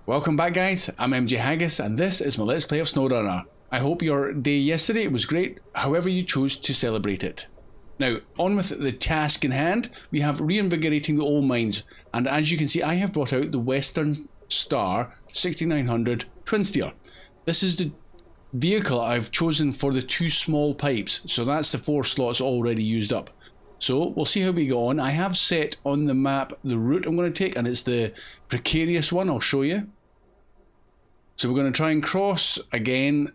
Welcome back, guys. I'm MJ Haggis and this is my Let's Play of Snowrunner. I hope your day yesterday was great, however you chose to celebrate it. Now, on with the task in hand, we have Reinvigorating the Old Mines, and as you can see I have brought out the Western Star 6900 twin steer. This is the vehicle I've chosen for the two small pipes, so that's the 4 slots already used up. So we'll see how we go on. I have set on the map the route I'm going to take, and it's the precarious one. I'll show you. So we're going to try and cross again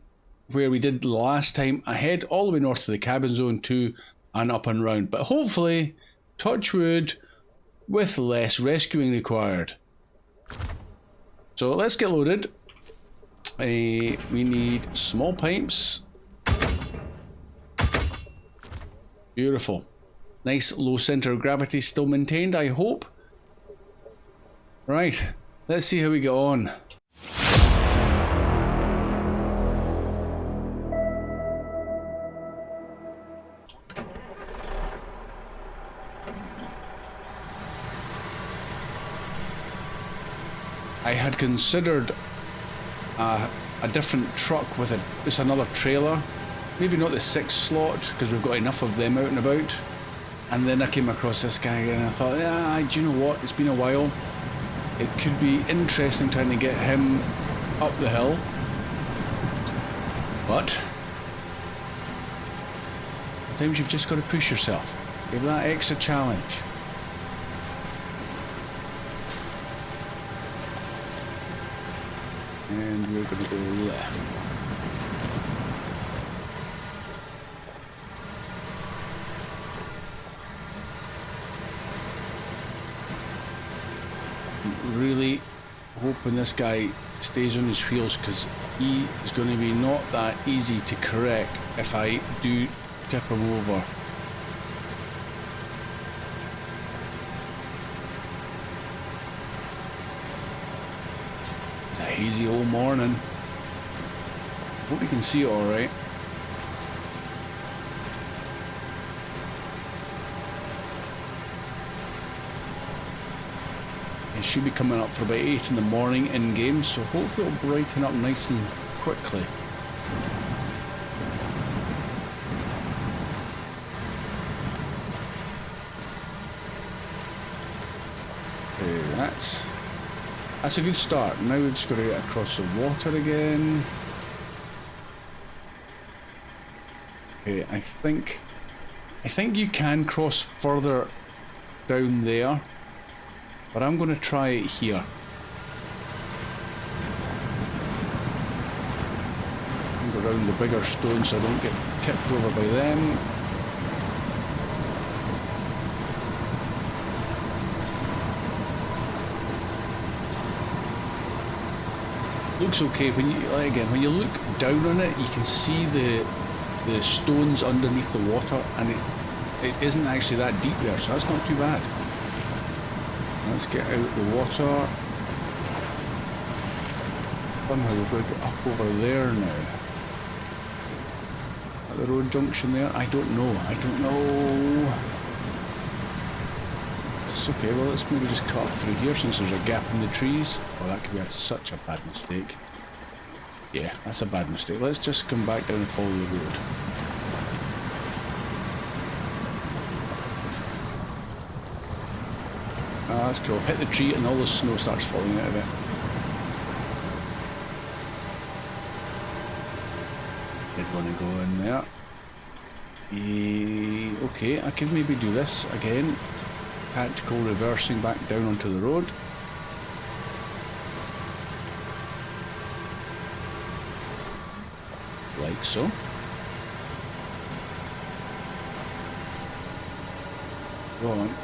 where we did last time, ahead all the way north to the cabin zone 2 and up and round, but hopefully, touch wood, with less rescuing required. So let's get loaded. We need small pipes. Beautiful. Nice low center of gravity still maintained, I hope. Right, let's see how we go on. I had considered a different truck with just another trailer. Maybe not the 6 slot, because we've got enough of them out and about. And then I came across this guy again and I thought, yeah, do you know what? It's been a while. It could be interesting trying to get him up the hill. But sometimes you've just got to push yourself. Give that extra challenge. And we're going to go left. Really hoping this guy stays on his wheels, because he is going to be not that easy to correct if I do tip him over. It's a hazy old morning. Hope you can see it alright. It should be coming up for about 8 in the morning in game, so hopefully it'll brighten up nice and quickly. Okay, that's a good start. Now we've just got to get across the water again. Okay, I think you can cross further down there, but I'm going to try it here. Go around the bigger stones so I don't get tipped over by them. Looks okay. When you look down on it, you can see the stones underneath the water, and it isn't actually that deep there, so that's not too bad. Let's get out the water. Somehow we've got to get up over there now. At the road junction there? I don't know. It's okay, well let's maybe just cut through here since there's a gap in the trees. Oh, that could be such a bad mistake. Yeah, that's a bad mistake. Let's just come back down and follow the road. Ah, that's cool. Hit the tree and all the snow starts falling out of it. Did want to go in there. Okay, I can maybe do this again. Tactical reversing back down onto the road. Like so. Go on.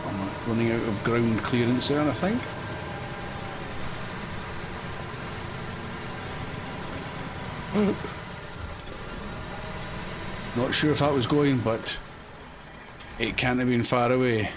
I'm running out of ground clearance there, I think. Not sure if that was going, but it can't have been far away.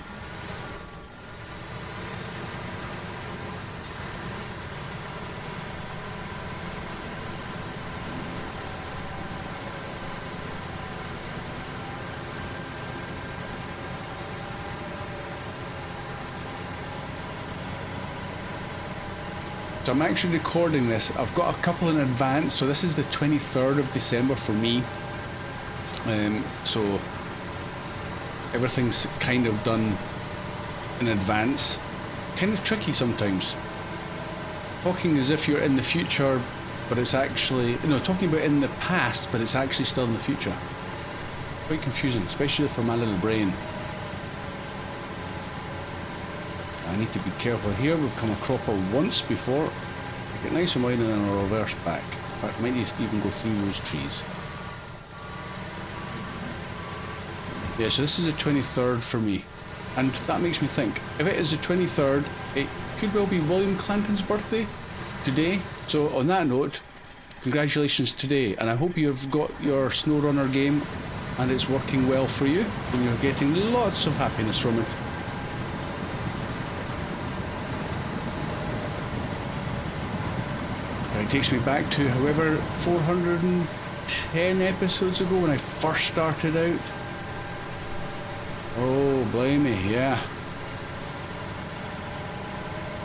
So I'm actually recording this. I've got a couple in advance. So this is the 23rd of December for me. So everything's kind of done in advance. Kind of tricky sometimes. Talking as if you're in the future, but it's actually... No, talking about in the past, but it's actually still in the future. Quite confusing, especially for my little brain. I need to be careful here. We've come a cropper once before. Make it nice and wide and then I'll reverse back. In fact, I might just even go through those trees. Yeah, so this is the 23rd for me. And that makes me think, if it is the 23rd, it could well be William Clanton's birthday today. So on that note, congratulations today. And I hope you've got your Snowrunner game and it's working well for you. And you're getting lots of happiness from it. It takes me back to however 410 episodes ago when I first started out. Oh, blimey, yeah.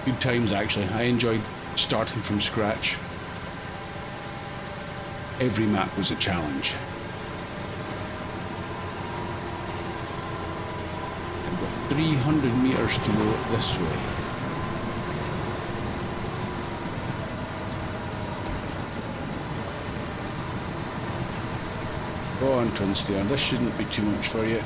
Good times, actually. I enjoyed starting from scratch. Every map was a challenge. And with 300 meters to go this way. Go on, Trinsteer, this shouldn't be too much for you.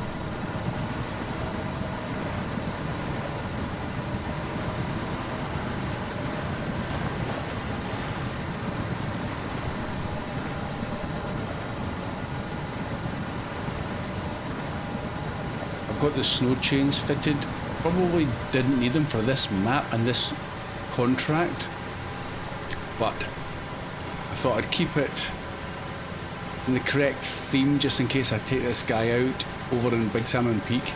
I've got the snow chains fitted. Probably didn't need them for this map and this contract, but I thought I'd keep it in the correct theme just in case I take this guy out over in Big Salmon Peak.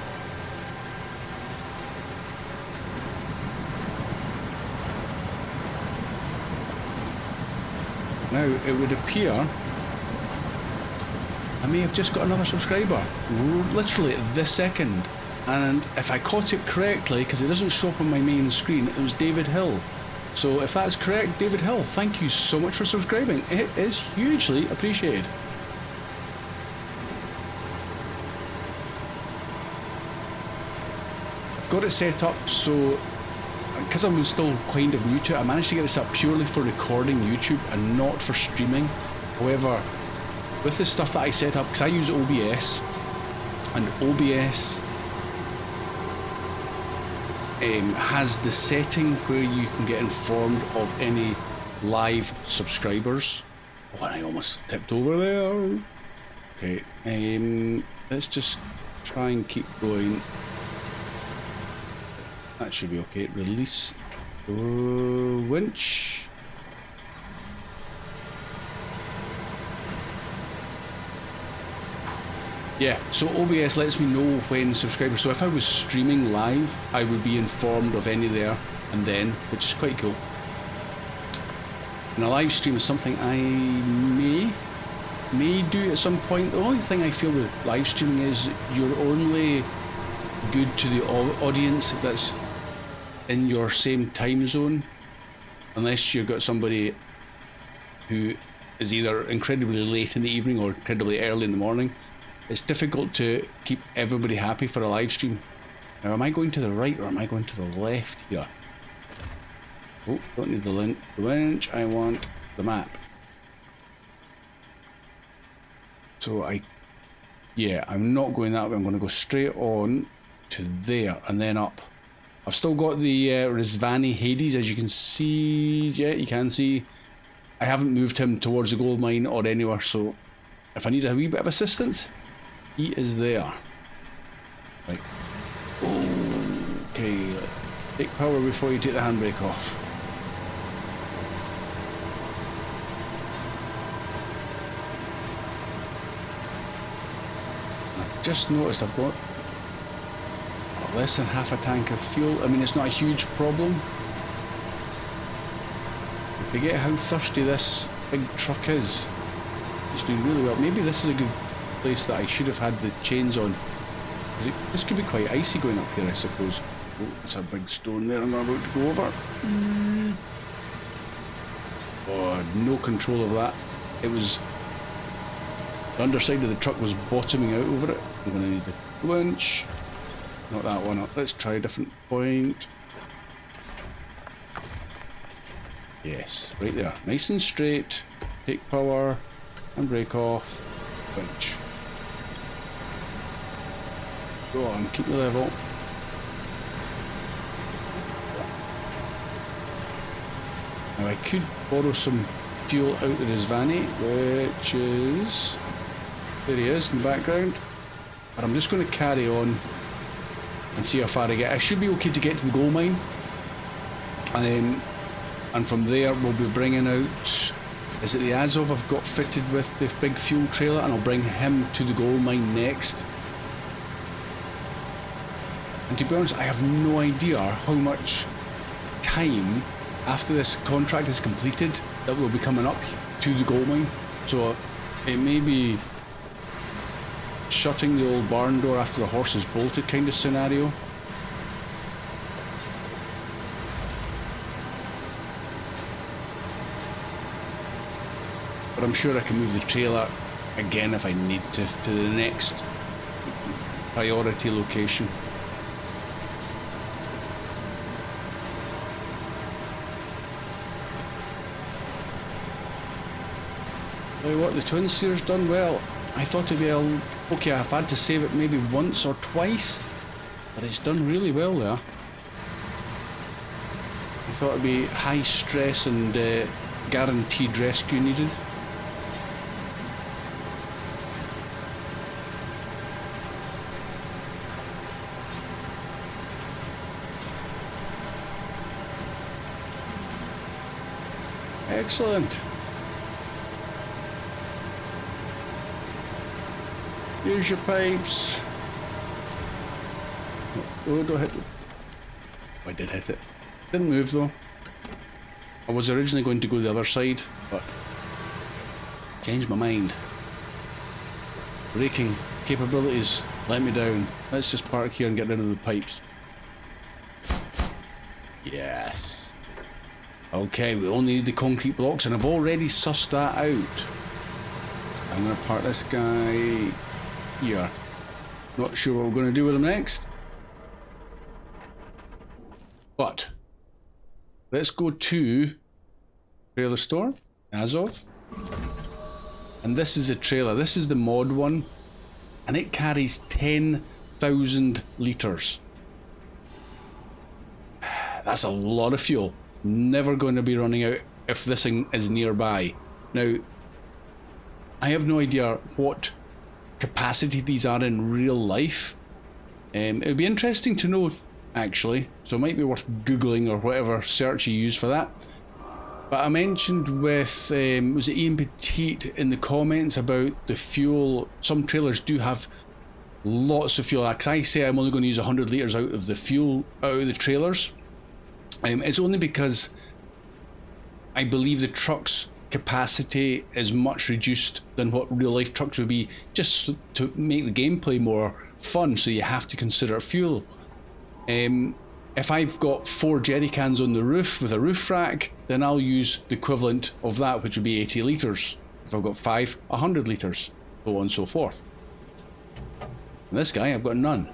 Now it would appear I may have just got another subscriber literally this second, and if I caught it correctly, because it doesn't show up on my main screen, it was David Hill. So if that's correct, David Hill, thank you so much for subscribing. It is hugely appreciated. Got it set up so, because I'm still kind of new to it, I managed to get it set up purely for recording YouTube and not for streaming. However, with the stuff that I set up, because I use OBS, and OBS has the setting where you can get informed of any live subscribers. Oh, I almost tipped over there. Okay, let's just try and keep going. That should be okay. Release winch. Yeah, so OBS lets me know when subscribers. So if I was streaming live, I would be informed of any there and then, which is quite cool. And a live stream is something I may do at some point. The only thing I feel with live streaming is you're only good to the audience that's in your same time zone, unless you've got somebody who is either incredibly late in the evening or incredibly early in the morning. It's difficult to keep everybody happy for a live stream. Now, am I going to the right or am I going to the left here? Oh, don't need the winch, I want the map. So I'm not going that way, I'm going to go straight on to there and then up. I've still got the Rizvani Hades, as you can see. Yeah, you can see. I haven't moved him towards the gold mine or anywhere, so if I need a wee bit of assistance, he is there. Right. Okay, take power before you take the handbrake off. I've just noticed I've got less than half a tank of fuel. I mean, it's not a huge problem. I forget how thirsty this big truck is. It's doing really well. Maybe this is a good place that I should have had the chains on. This could be quite icy going up here, I suppose. Oh, it's a big stone there I'm about to go over. Oh, no control of that. It was... The underside of the truck was bottoming out over it. I'm going to need the winch. Not that one up. Let's try a different point. Yes, right there. Nice and straight. Take power and brake off. Winch. Go on, keep the level. Now I could borrow some fuel out of his vanny, which is... There he is in the background. But I'm just going to carry on and see how far I get. I should be okay to get to the gold mine. And from there we'll be bringing out... Is it the Azov I've got fitted with the big fuel trailer? And I'll bring him to the gold mine next. And to be honest, I have no idea how much time after this contract is completed that will be coming up to the gold mine. So it may be shutting the old barn door after the horse is bolted kind of scenario. But I'm sure I can move the trailer again if I need to the next priority location. Tell you what, the twin steer's done well. I thought it'd be okay, I've had to save it maybe once or twice, but it's done really well there. I thought it'd be high stress and guaranteed rescue needed. Excellent. Here's your pipes. Oh, don't hit it. I did hit it. Didn't move though. I was originally going to go the other side, but changed my mind. Braking capabilities let me down. Let's just park here and get rid of the pipes. Yes. Okay, we only need the concrete blocks, and I've already sussed that out. I'm going to park this guy here. Not sure what we're going to do with him next. But let's go to trailer store, Azov. And this is a trailer. This is the mod one. And it carries 10,000 litres. That's a lot of fuel. Never going to be running out if this thing is nearby. Now, I have no idea what capacity these are in real life. It would be interesting to know, actually, so it might be worth googling or whatever search you use for that. But I mentioned with, was it Ian Petit in the comments about the fuel. Some trailers do have lots of fuel, because I say I'm only going to use 100 litres out of the fuel, out of the trailers. It's only because I believe the truck's capacity is much reduced than what real life trucks would be, just to make the gameplay more fun, so you have to consider fuel. If I've got 4 jerry cans on the roof with a roof rack, then I'll use the equivalent of that, which would be 80 litres. If I've got 5, 100 litres, so on and so forth. And this guy, I've got none.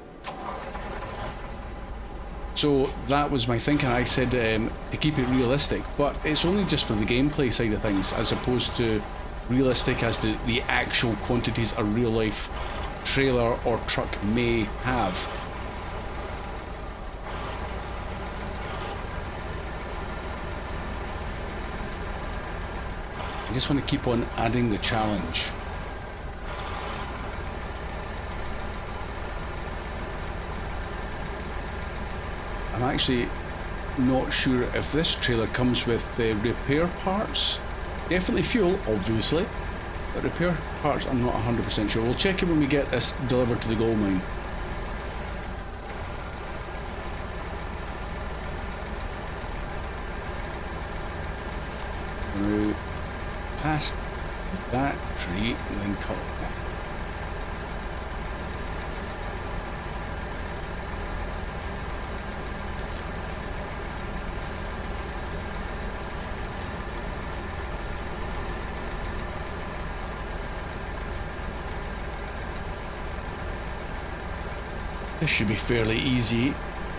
So that was my thinking. I said to keep it realistic, but it's only just for the gameplay side of things, as opposed to realistic as to the actual quantities a real life trailer or truck may have. I just want to keep on adding the challenge. I'm actually not sure if this trailer comes with repair parts. Definitely fuel, obviously, but repair parts I'm not 100% sure. We'll check it when we get this delivered to the gold mine. Now, past that tree and then cut it. This should be fairly easy.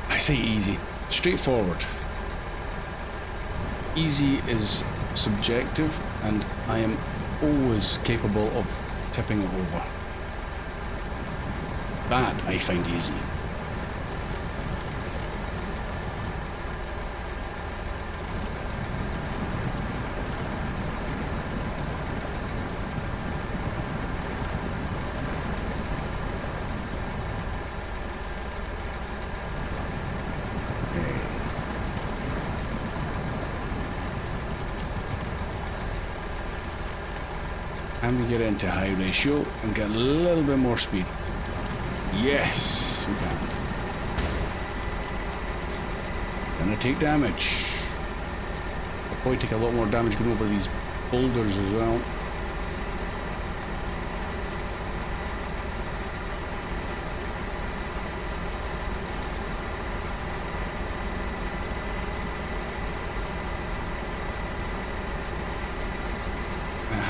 I say easy, straightforward. Easy is subjective, and I am always capable of tipping it over. That I find easy. And we get into high ratio and get a little bit more speed. Yes, we can. Gonna take damage. I'll probably take a lot more damage going over these boulders as well.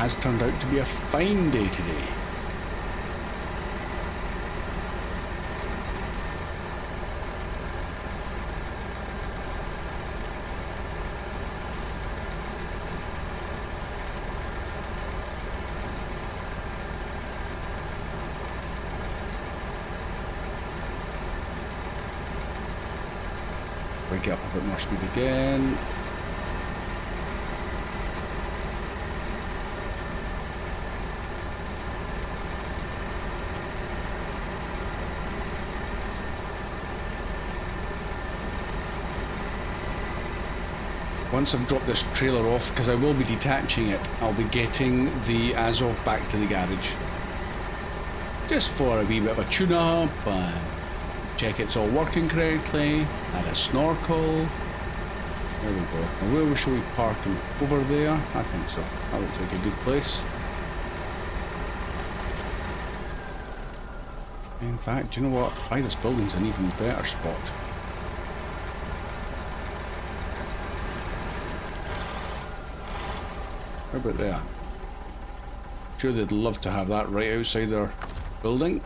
Has turned out to be a fine day today. We get up a bit more speed again. Once I've dropped this trailer off, because I will be detaching it, I'll be getting the Azov back to the garage. Just for a wee bit of a tune-up, check it's all working correctly, add a snorkel. There we go. Now where shall we park him? Over there? I think so. That looks like a good place. In fact, do you know what? By this building's an even better spot. How about there? Sure, they'd love to have that right outside their building.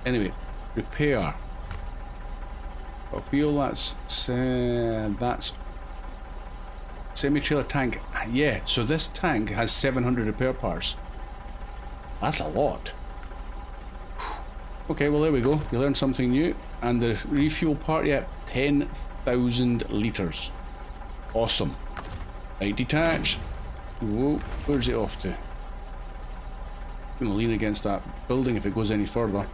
Anyway, repair. I feel that's semi-trailer tank. Yeah, so this tank has 700 repair parts. That's a lot. Okay, well there we go. You learned something new. And the refuel part, yeah, 10,000 litres. Awesome. Right, detach. Whoa, where's it off to? I'm gonna lean against that building if it goes any further.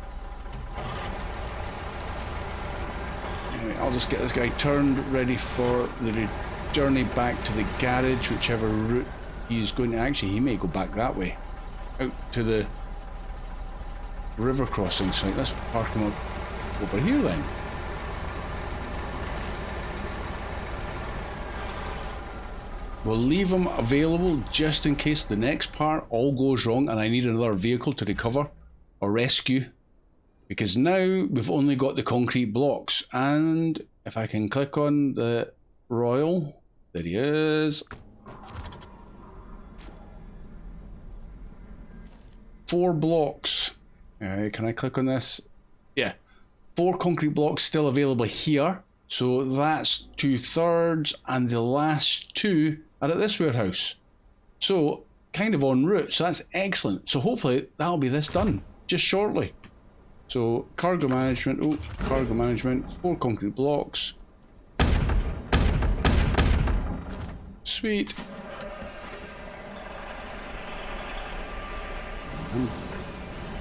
Anyway, I'll just get this guy turned, ready for the journey back to the garage, whichever route he's going to. Actually, he may go back that way. Out to the river crossings. Right, let's park him up over here then. We'll leave him available just in case the next part all goes wrong and I need another vehicle to recover or rescue. Because now we've only got the concrete blocks. And if I can click on the Royal, there he is. 4 blocks. Can I click on this? Yeah. 4 concrete blocks still available here. So that's 2/3, and the last 2 are at this warehouse. So kind of en route, so that's excellent. So hopefully that'll be this done just shortly. So cargo management, 4 concrete blocks. Sweet.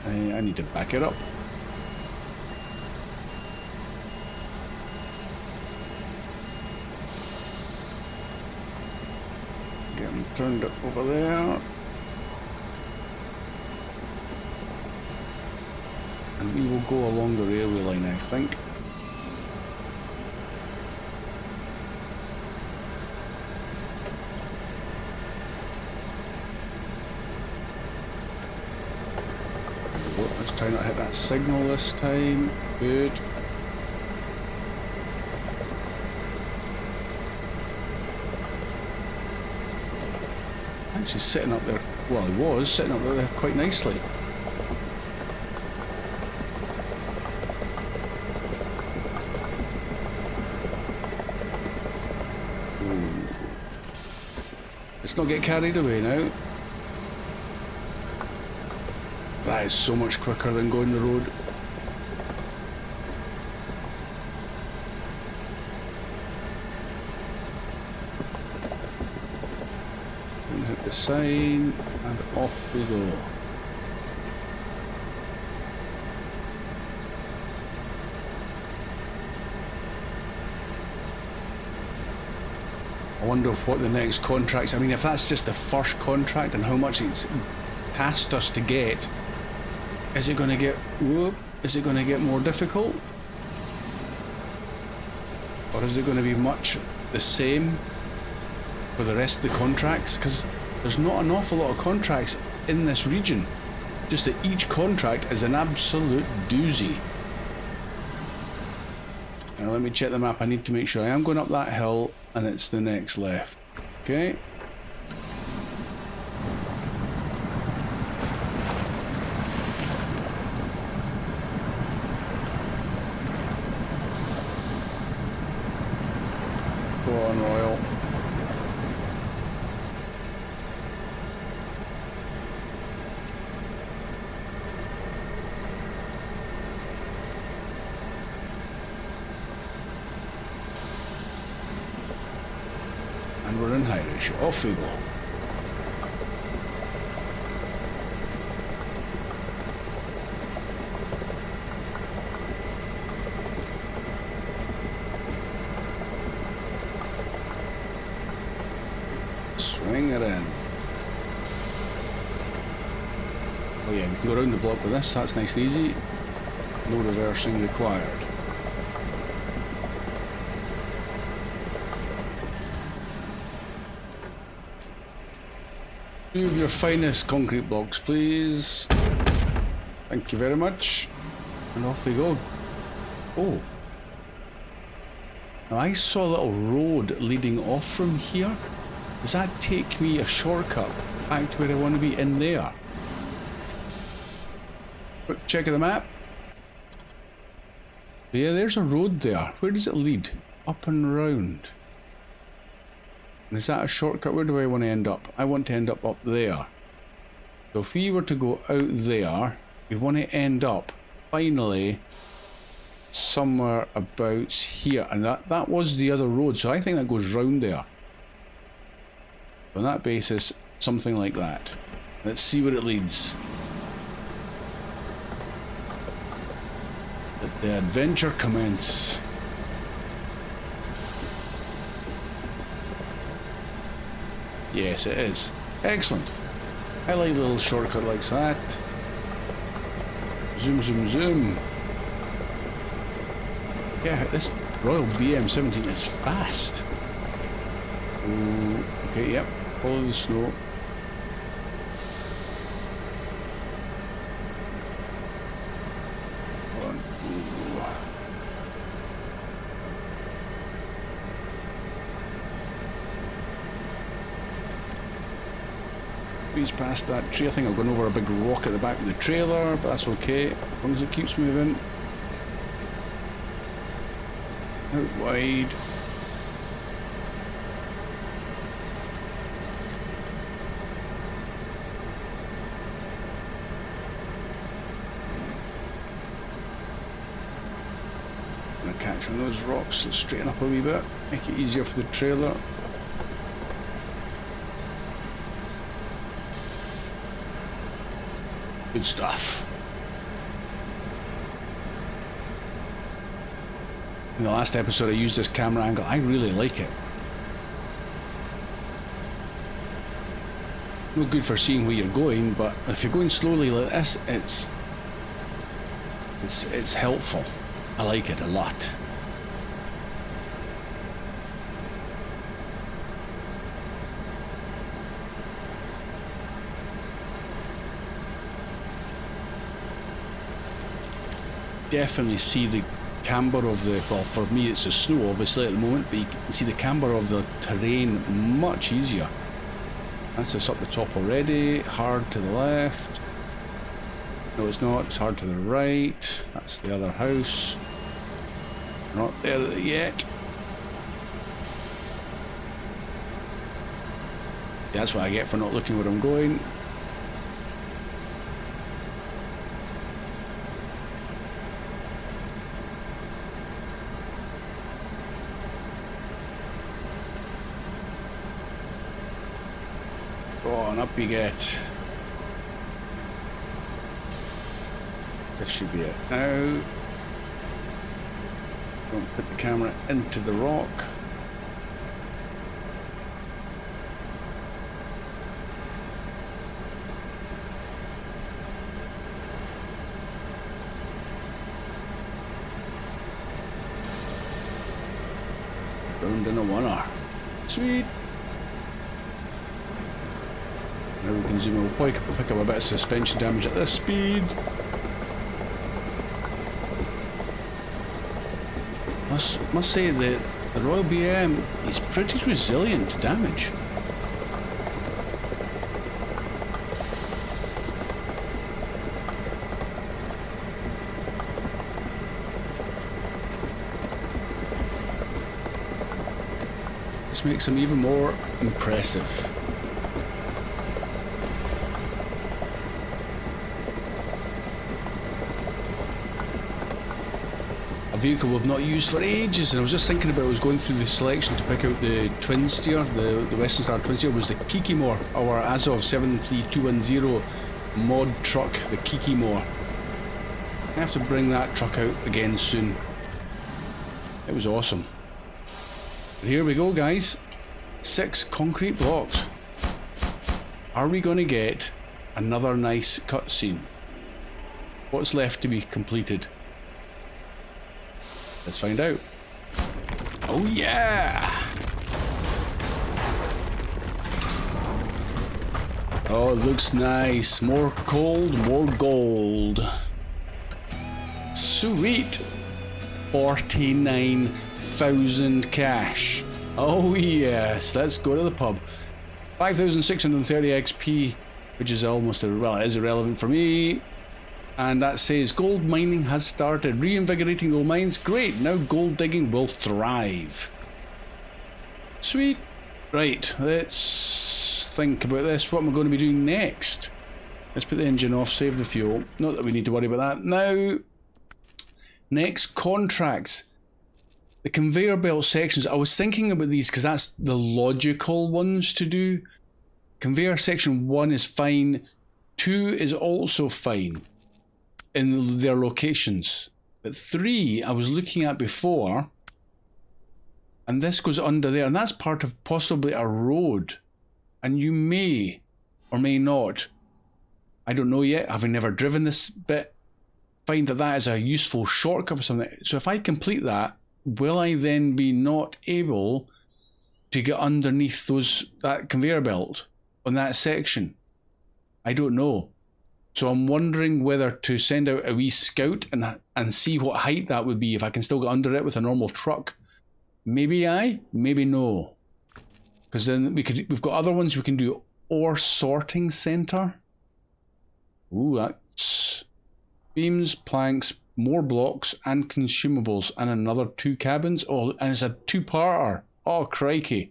I need to back it up. Get him turned up over there. And we will go along the railway line, I think. Let's try not to hit that signal this time. Good. Actually sitting up there, well he was sitting up there quite nicely. let's not get carried away now. That is so much quicker than going the road. And hit the sign and off we go. I wonder what the next contracts, I mean, if that's just the first contract and how much it's tasked us to get, is it going to get, is it going to get more difficult? Or is it going to be much the same for the rest of the contracts? Because there's not an awful lot of contracts in this region. Just that each contract is an absolute doozy. Now let me check the map. I need to make sure I am going up that hill and it's the next left. Okay. Go on, Royal. And we're in high ratio. Off we go. Swing it in. Oh yeah, we can go around the block with this. That's nice and easy. No reversing required. Two of your finest concrete blocks, please. Thank you very much. And off we go. Oh. Now I saw a little road leading off from here. Does that take me a shortcut back to where I want to be in there? Quick check of the map. Yeah, there's a road there. Where does it lead? Up and round. And is that a shortcut? Where do I want to end up? I want to end up there. So if we were to go out there, we want to end up finally somewhere about here. And that was the other road. So I think that goes round there. On that basis, something like that. Let's see where it leads. Let the adventure commence. Yes, it is. Excellent. I like a little shortcut like that. Zoom, zoom, zoom. Yeah, this Royal BM17 is fast. Ooh, okay, yep. Follow the snow. Squeeze past that tree. I think I've gone over a big rock at the back of the trailer, but that's okay, as long as it keeps moving. Out wide. Gonna catch on those rocks. Let's straighten up a wee bit, make it easier for the trailer. Good stuff. In the last episode I used this camera angle. I really like it. No good for seeing where you're going, but if you're going slowly like this, it's helpful. I like it a lot. Definitely see the camber of the, well, for me it's the snow obviously at the moment, but you can see the camber of the terrain much easier. That's just up the top already. Hard to the left. No, it's not. It's hard to the right. That's the other house. Not there yet. That's what I get for not looking where I'm going. Oh, and up you get. This should be it. Now, don't put the camera into the rock. Burned in a one-hour. Sweet. Now we can zoom in. We'll probably pick up a bit of suspension damage at this speed. Must say that the Royal BM is pretty resilient to damage. This makes him even more impressive. Vehicle we've not used for ages, and I was just thinking about, I was going through the selection to pick out the twin steer, the Western Star twin steer, was the Kikimor, our Azov 73210 mod truck, the Kikimor. I have to bring that truck out again soon. It was awesome. But here we go, guys. 6 concrete blocks. Are we going to get another nice cutscene? What's left to be completed? Let's find out. Oh yeah! Oh, it looks nice. More cold, more gold. Sweet! 49,000 cash. Oh yes, let's go to the pub. 5,630 XP, which is almost, well, it is irrelevant for me. And that says gold mining has started. Reinvigorating the old mines. Great, now gold digging will thrive. Sweet. Right, let's think about this. What am I going to be doing next? Let's put the engine off, save the fuel. Not that we need to worry about that. Now, next, contracts. The conveyor belt sections. I was thinking about these because that's the logical ones to do. Conveyor section 1 is fine. 2 is also fine in their locations, but 3 I was looking at before, and this goes under there, and that's part of possibly a road, and you may or may not, I don't know yet, having never driven this bit, find that that is a useful shortcut for something. So if I complete that, will I then be not able to get underneath that conveyor belt on that section? I don't know. So I'm wondering whether to send out a wee scout and see what height that would be, if I can still get under it with a normal truck. Maybe maybe no. Because then we've got other ones we can do. Ore sorting center. Ooh, that's beams, planks, more blocks and consumables, and another 2 cabins. Oh, and it's a 2-parter. Oh, crikey.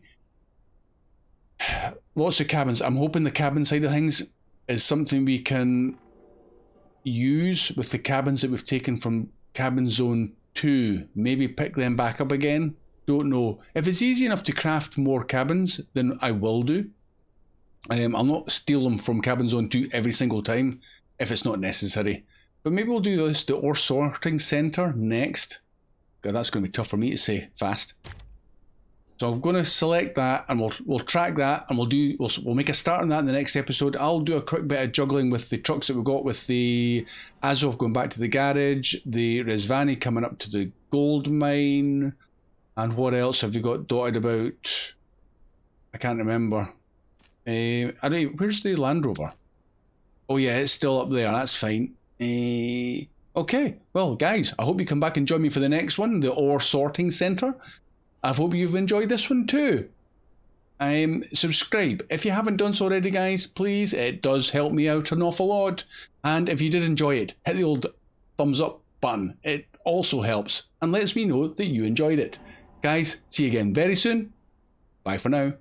Lots of cabins. I'm hoping the cabin side of things is something we can use with the cabins that we've taken from cabin zone 2. Maybe pick them back up again. Don't know. If it's easy enough to craft more cabins, then I will do. I'll not steal them from cabin zone 2 every single time if it's not necessary. But maybe we'll do this, the ore sorting center, next. God, that's going to be tough for me to say fast. So I'm going to select that, and we'll track that, and we'll make a start on that in the next episode. I'll do a quick bit of juggling with the trucks that we've got, with the Azov going back to the garage, the Rezvani coming up to the gold mine, and what else have we got dotted about? I can't remember. I don't. Where's the Land Rover? Oh yeah, it's still up there. That's fine. Okay. Well, guys, I hope you come back and join me for the next one, the ore sorting center. I hope you've enjoyed this one too. Subscribe if you haven't done so already, guys. Please, it does help me out an awful lot. And if you did enjoy it, hit the old thumbs up button. It also helps and lets me know that you enjoyed it. Guys, see you again very soon. Bye for now.